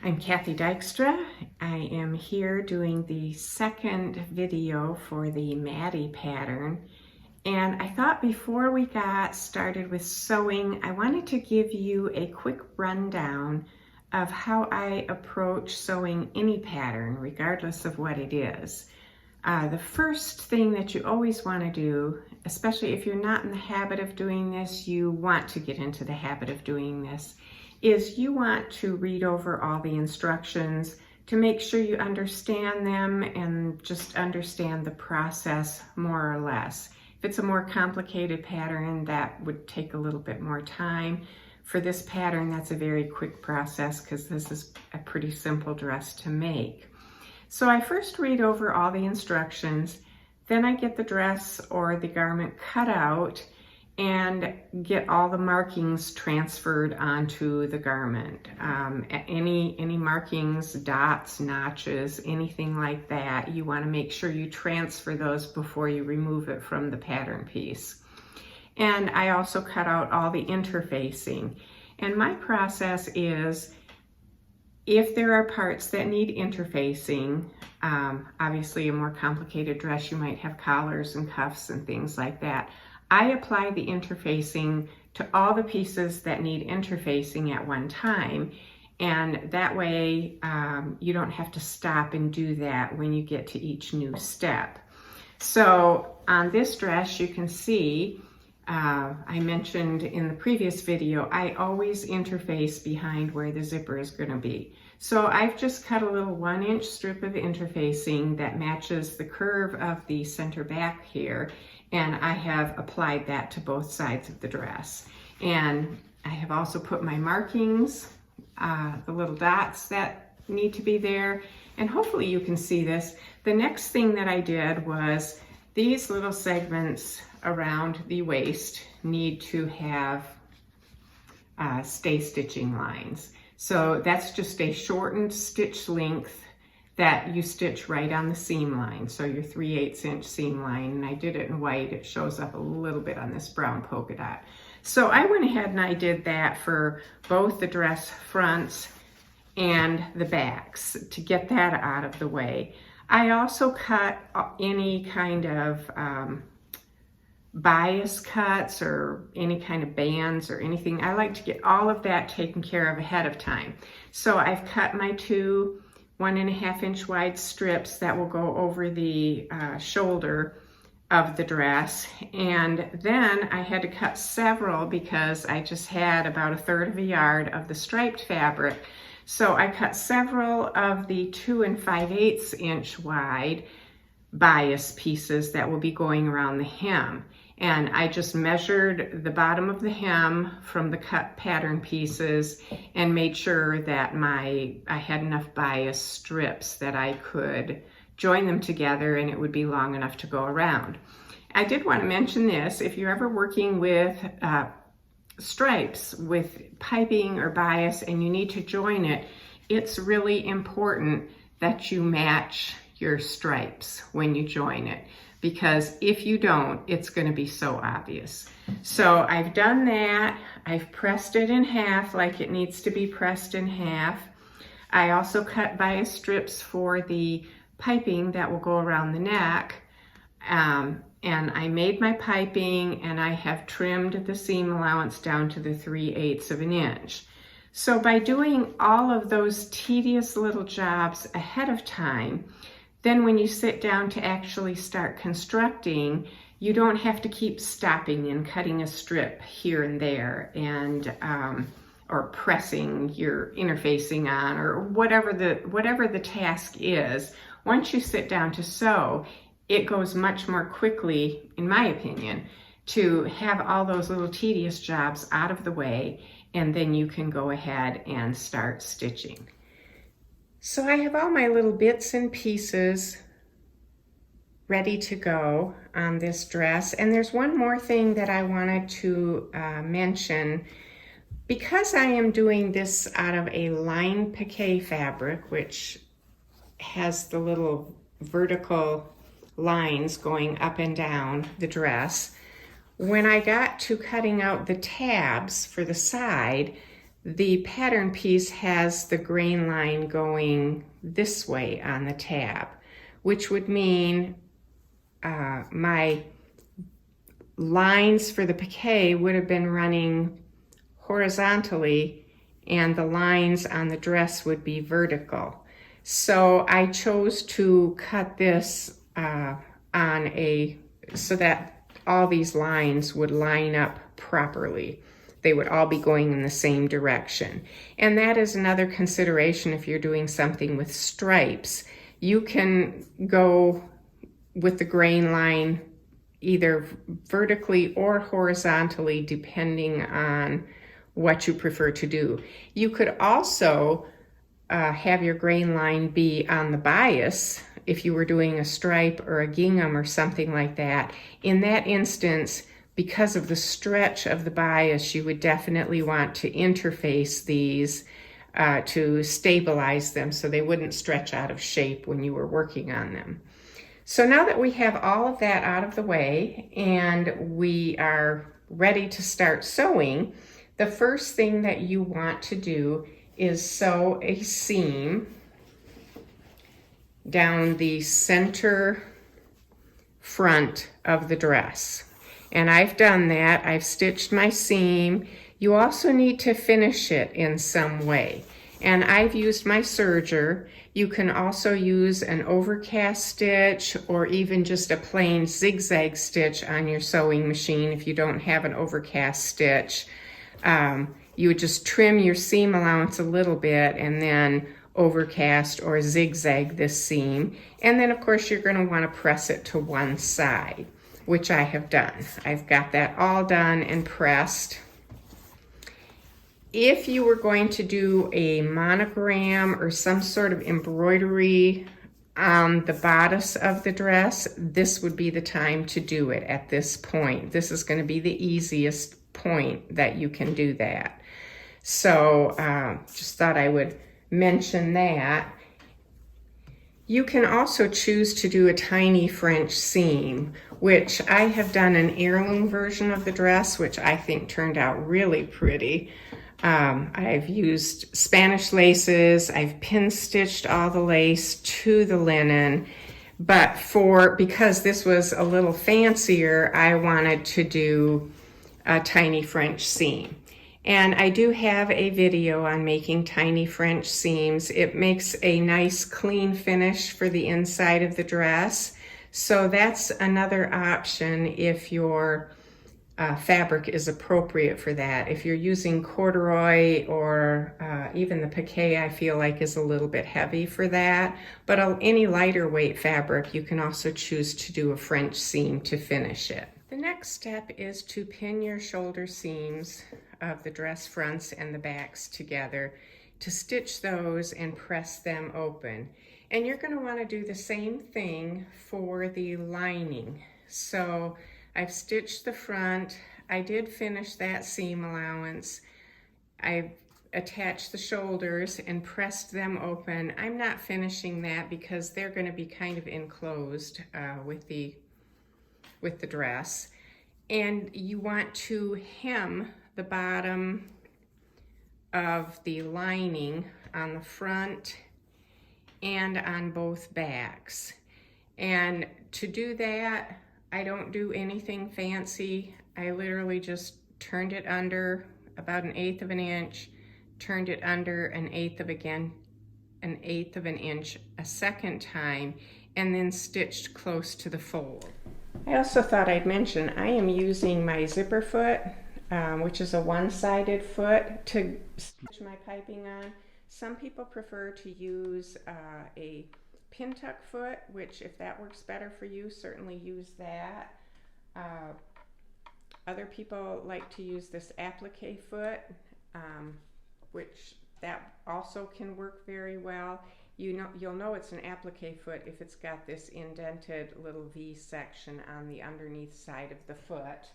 I'm Kathy Dykstra. I am here doing the second video for the Maddie pattern. And I thought before we got started with sewing, I wanted to give you a quick rundown of how I approach sewing any pattern, regardless of what it is. The first thing that you always want to do, especially if you're not in the habit of doing this, you want to get into the habit of doing this, is you want to read over all the instructions to make sure you understand them and just understand the process more or less. If it's a more complicated pattern, that would take a little bit more time. For this pattern, that's a very quick process because this is a pretty simple dress to make. So I first read over all the instructions, then I get the dress or the garment cut out and get all the markings transferred onto the garment. Any markings, dots, notches, anything like that, you want to make sure you transfer those before you remove it from the pattern piece. And I also cut out all the interfacing. And my process is, if there are parts that need interfacing, obviously a more complicated dress, you might have collars and cuffs and things like that. I apply the interfacing to all the pieces that need interfacing at one time, and that way you don't have to stop and do that when you get to each new step. So on this dress, you can see, I mentioned in the previous video, I always interface behind where the zipper is going to be. So I've just cut a little 1-inch strip of interfacing that matches the curve of the center back here, and I have applied that to both sides of the dress. And I have also put my markings, the little dots that need to be there, and hopefully you can see this. The next thing that I did was these little segments around the waist need to have stay stitching lines. So that's just a shortened stitch length that you stitch right on the seam line. So your 3/8 inch seam line, and I did it in white. It shows up a little bit on this brown polka dot. So I went ahead and I did that for both the dress fronts and the backs to get that out of the way. I also cut any kind of bias cuts or any kind of bands or anything. I like to get all of that taken care of ahead of time. So I've cut my two 1.5 inch wide strips that will go over the shoulder of the dress, and then I had to cut several because I just had about 1/3 yard of the striped fabric. So I cut several of the 2 5/8 inch wide bias pieces that will be going around the hem. And I just measured the bottom of the hem from the cut pattern pieces and made sure that I had enough bias strips that I could join them together and it would be long enough to go around. I did want to mention this: if you're ever working with stripes with piping or bias and you need to join it, it's really important that you match your stripes when you join it, because if you don't, it's going to be so obvious. So I've done that. I've pressed it in half like it needs to be pressed in half. I also cut bias strips for the piping that will go around the neck. And I made my piping and I have trimmed the seam allowance down to the 3/8 of an inch. So by doing all of those tedious little jobs ahead of time, then when you sit down to actually start constructing, you don't have to keep stopping and cutting a strip here and there and or pressing your interfacing on, or whatever the task is. Once you sit down to sew, it goes much more quickly, in my opinion, to have all those little tedious jobs out of the way, and then you can go ahead and start stitching. So I have all my little bits and pieces ready to go on this dress. And there's one more thing that I wanted to mention. Because I am doing this out of a line piqué fabric, which has the little vertical lines going up and down the dress, when I got to cutting out the tabs for the side, the pattern piece has the grain line going this way on the tab, which would mean my lines for the piqué would have been running horizontally and the lines on the dress would be vertical. So I chose to cut this so that all these lines would line up properly. They would all be going in the same direction. And that is another consideration if you're doing something with stripes. You can go with the grain line either vertically or horizontally depending on what you prefer to do. You could also have your grain line be on the bias if you were doing a stripe or a gingham or something like that. In that instance, because of the stretch of the bias, you would definitely want to interface these to stabilize them so they wouldn't stretch out of shape when you were working on them. So now that we have all of that out of the way and we are ready to start sewing, the first thing that you want to do is sew a seam down the center front of the dress. And I've done that. I've stitched my seam. You also need to finish it in some way. And I've used my serger. You can also use an overcast stitch or even just a plain zigzag stitch on your sewing machine if you don't have an overcast stitch. You would just trim your seam allowance a little bit and then overcast or zigzag this seam. And then of course you're going to want to press it to one side, which I have done. I've got that all done and pressed. If you were going to do a monogram or some sort of embroidery on the bodice of the dress, this would be the time to do it at this point. This is going to be the easiest point that you can do that. So just thought I would mention that. You can also choose to do a tiny French seam, which I have done an heirloom version of the dress, which I think turned out really pretty. I've used Spanish laces, I've pin stitched all the lace to the linen, but because this was a little fancier, I wanted to do a tiny French seam. And I do have a video on making tiny French seams. It makes a nice clean finish for the inside of the dress. So that's another option if your fabric is appropriate for that. If you're using corduroy or even the piqué, I feel like is a little bit heavy for that. But any lighter weight fabric, you can also choose to do a French seam to finish it. The next step is to pin your shoulder seams of the dress fronts and the backs together to stitch those and press them open. And you're going to want to do the same thing for the lining. So I've stitched the front. I did finish that seam allowance. I've attached the shoulders and pressed them open. I'm not finishing that because they're going to be kind of enclosed with the dress. And you want to hem the bottom of the lining on the front and on both backs. And to do that, I don't do anything fancy. I literally just turned it under about 1/8 of an inch, turned it under 1/8 of an inch a second time, and then stitched close to the fold. I also thought I'd mention I am using my zipper foot, which is a one-sided foot, to stitch my piping on. Some people prefer to use a pin tuck foot, which if that works better for you, certainly use that. Other people like to use this applique foot, which that also can work very well. You'll know it's an applique foot if it's got this indented little V section on the underneath side of the foot.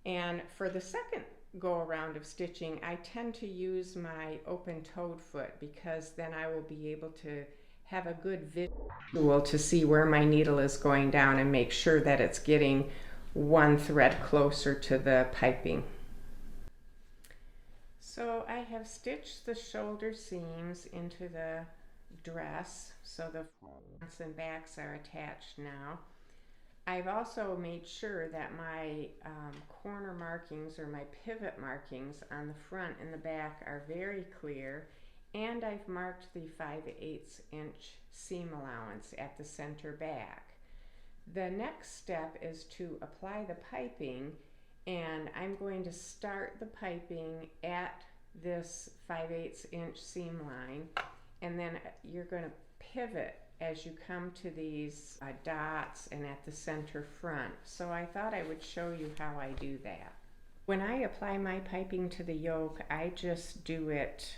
And for the second go around of stitching, I tend to use my open-toed foot because then I will be able to have a good visual to see where my needle is going down and make sure that it's getting one thread closer to the piping. So I have stitched the shoulder seams into the dress, so the fronts and backs are attached now. I've also made sure that my corner markings or my pivot markings on the front and the back are very clear, and I've marked the 5/8 inch seam allowance at the center back. The next step is to apply the piping, and I'm going to start the piping at this 5/8 inch seam line, and then you're going to pivot as you come to these dots and at the center front. So I thought I would show you how I do that. When I apply my piping to the yoke, I just do it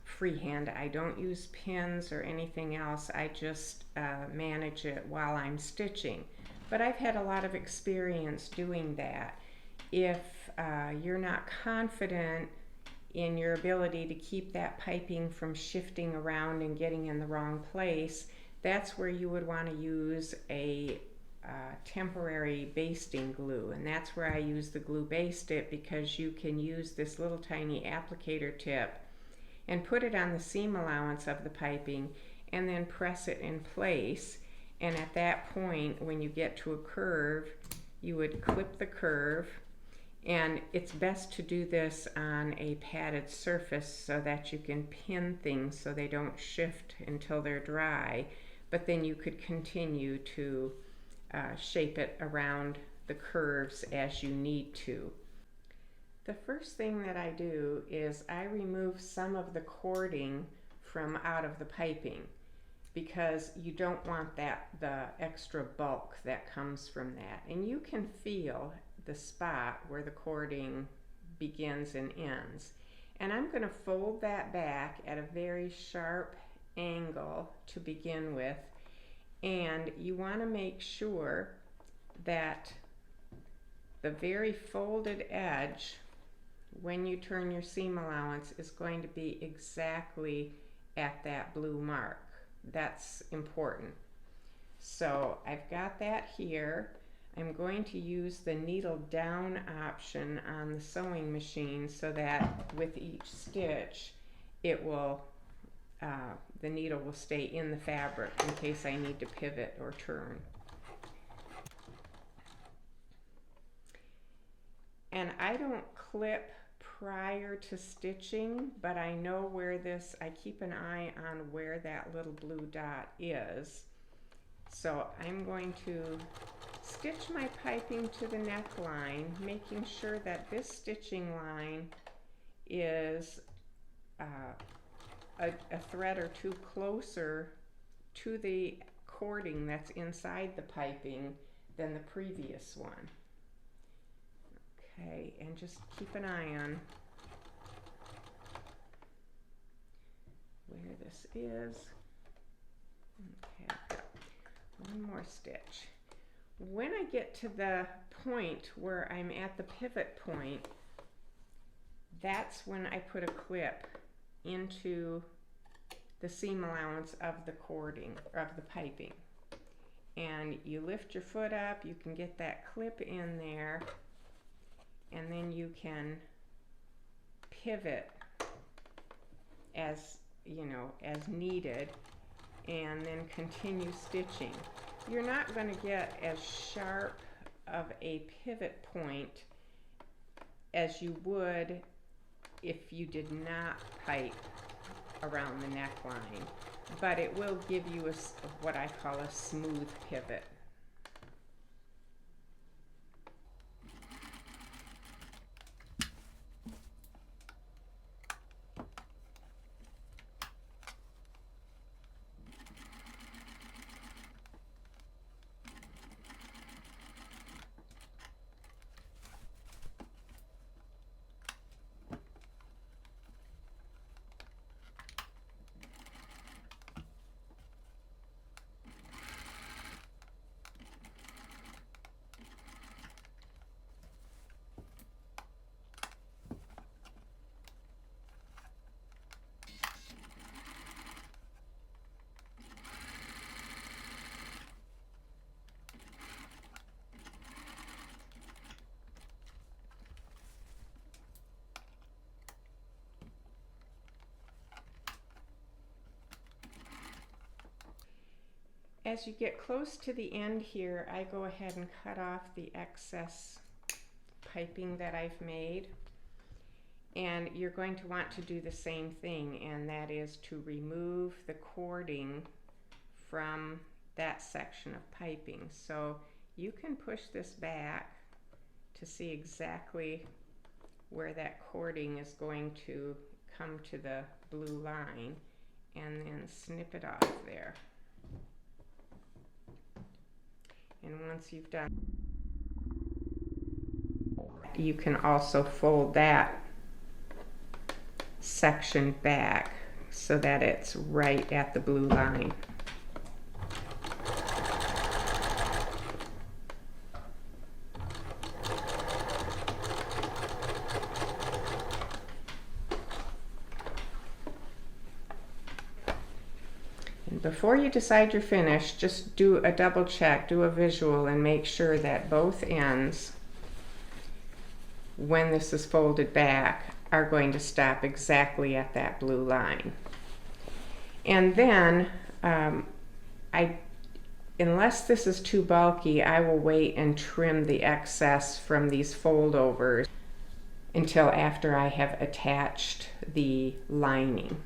freehand. I don't use pins or anything else. I just manage it while I'm stitching. But I've had a lot of experience doing that. If you're not confident in your ability to keep that piping from shifting around and getting in the wrong place, that's where you would want to use a temporary basting glue. And that's where I use the glue baste it, because you can use this little tiny applicator tip and put it on the seam allowance of the piping and then press it in place. And at that point, when you get to a curve, you would clip the curve. And it's best to do this on a padded surface so that you can pin things so they don't shift until they're dry. But then you could continue to shape it around the curves as you need to. The first thing that I do is I remove some of the cording from out of the piping, because you don't want the extra bulk that comes from that. And you can feel the spot where the cording begins and ends. And I'm going to fold that back at a very sharp angle to begin with. And you want to make sure that the very folded edge, when you turn your seam allowance, is going to be exactly at that blue mark. That's important. So I've got that here. I'm going to use the needle down option on the sewing machine so that with each stitch it will the needle will stay in the fabric in case I need to pivot or turn. And I don't clip prior to stitching, but I know where this, I keep an eye on where that little blue dot is. So I'm going to stitch my piping to the neckline, making sure that this stitching line is a thread or two closer to the cording that's inside the piping than the previous one. Okay, and just keep an eye on where this is. Okay, I've got one more stitch. When I get to the point where I'm at the pivot point, that's when I put a clip into the seam allowance of the cording, of the piping. And you lift your foot up, you can get that clip in there, and then you can pivot as you know, as needed, and then continue stitching. You're not going to get as sharp of a pivot point as you would if you did not pipe around the neckline, but it will give you what I call a smooth pivot. As you get close to the end here, I go ahead and cut off the excess piping that I've made. And you're going to want to do the same thing, and that is to remove the cording from that section of piping. So you can push this back to see exactly where that cording is going to come to the blue line, and then snip it off there. And once you've done, you can also fold that section back so that it's right at the blue line. And before you decide you're finished, just do a double check, do a visual, and make sure that both ends, when this is folded back, are going to stop exactly at that blue line. And then, unless this is too bulky, I will wait and trim the excess from these foldovers until after I have attached the lining.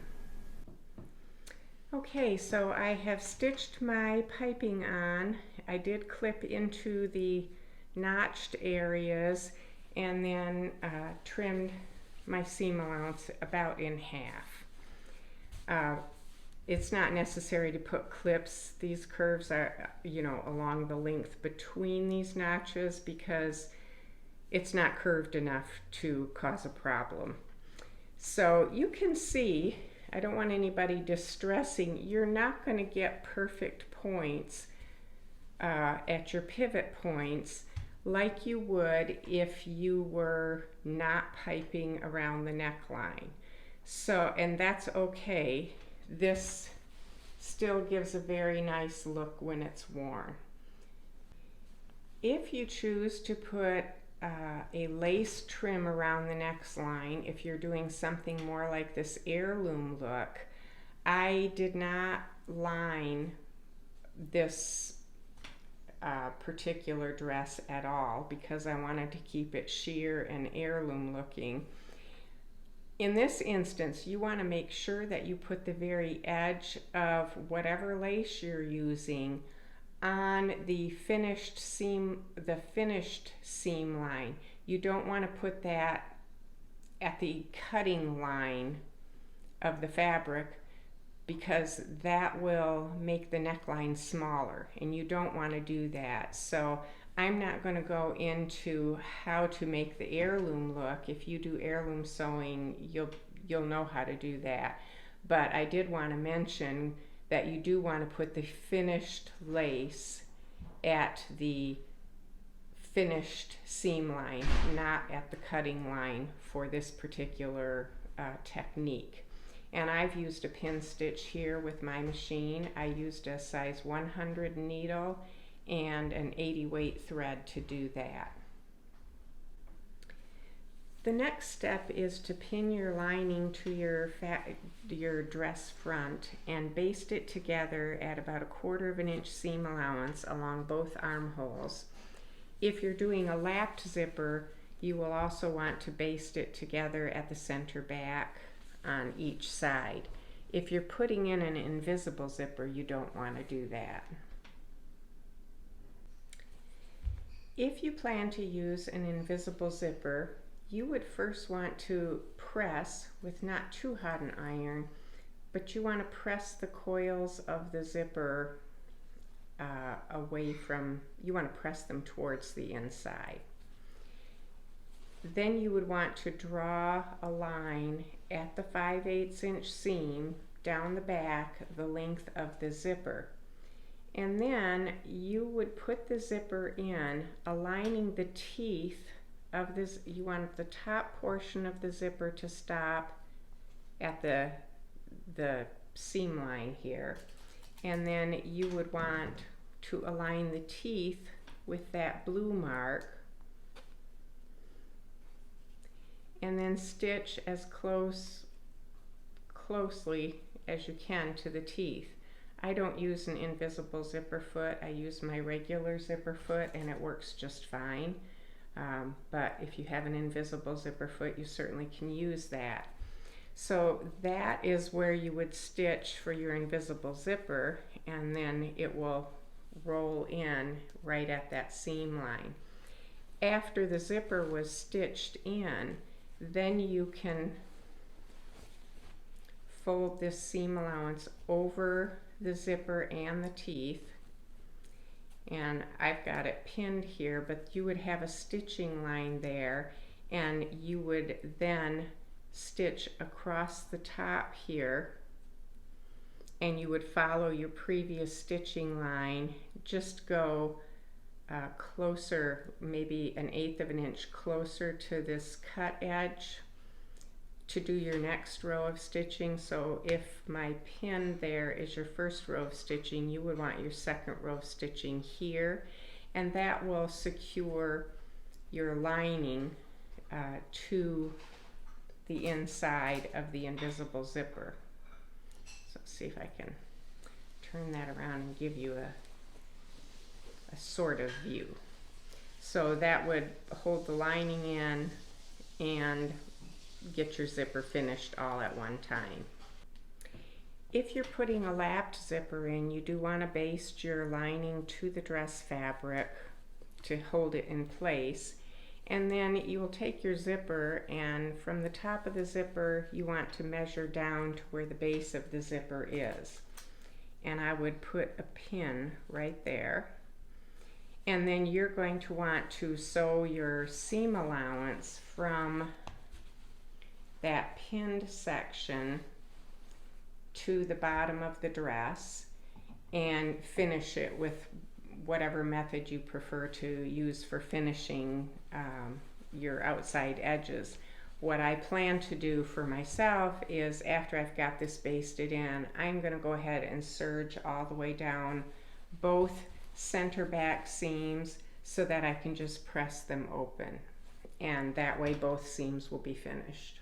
Okay, so I have stitched my piping on. I did clip into the notched areas and then trimmed my seam allowance about in half. It's not necessary to put clips. These curves are, along the length between these notches because it's not curved enough to cause a problem. So you can see, I don't want anybody distressing, you're not going to get perfect points at your pivot points like you would if you were not piping around the neckline. So, and that's okay. This still gives a very nice look when it's worn. If you choose to put a lace trim around the neckline, if you're doing something more like this heirloom look, I did not line this particular dress at all because I wanted to keep it sheer and heirloom looking. In this instance, you want to make sure that you put the very edge of whatever lace you're using on the finished seam line. You don't want to put that at the cutting line of the fabric because that will make the neckline smaller, and you don't want to do that. So I'm not going to go into how to make the heirloom look. If you do heirloom sewing, you'll know how to do that. But I did want to mention that you do want to put the finished lace at the finished seam line, not at the cutting line for this particular technique. And I've used a pin stitch here with my machine. I used a size 100 needle and an 80 weight thread to do that. The next step is to pin your lining to your dress front and baste it together at about 1/4 of an inch seam allowance along both armholes. If you're doing a lapped zipper, you will also want to baste it together at the center back on each side. If you're putting in an invisible zipper, you don't want to do that. If you plan to use an invisible zipper, you would first want to press with not too hot an iron, but you want to press the coils of the zipper away from, you want to press them towards the inside. Then you would want to draw a line at the 5/8 inch seam down the back, the length of the zipper. And then you would put the zipper in, aligning the teeth of this. You want the top portion of the zipper to stop at the seam line here. And then you would want to align the teeth with that blue mark. And then stitch as closely as you can to the teeth. I don't use an invisible zipper foot. I use my regular zipper foot and it works just fine. But if you have an invisible zipper foot, you certainly can use that. So that is where you would stitch for your invisible zipper, and then it will roll in right at that seam line. After the zipper was stitched in, then you can fold this seam allowance over the zipper and the teeth, and I've got it pinned here, but you would have a stitching line there, and you would then stitch across the top here, and you would follow your previous stitching line. Just go closer, maybe 1/8 of an inch closer to this cut edge to do your next row of stitching. So if my pin there is your first row of stitching, you would want your second row of stitching here, and that will secure your lining to the inside of the invisible zipper. So let's see if I can turn that around and give you a sort of view. So that would hold the lining in and get your zipper finished all at one time. If you're putting a lapped zipper in, you do want to baste your lining to the dress fabric to hold it in place. And then you will take your zipper, and from the top of the zipper you want to measure down to where the base of the zipper is. And I would put a pin right there. And then you're going to want to sew your seam allowance from that pinned section to the bottom of the dress and finish it with whatever method you prefer to use for finishing your outside edges. What I plan to do for myself is, after I've got this basted in, I'm going to go ahead and serge all the way down both center back seams so that I can just press them open, and that way both seams will be finished.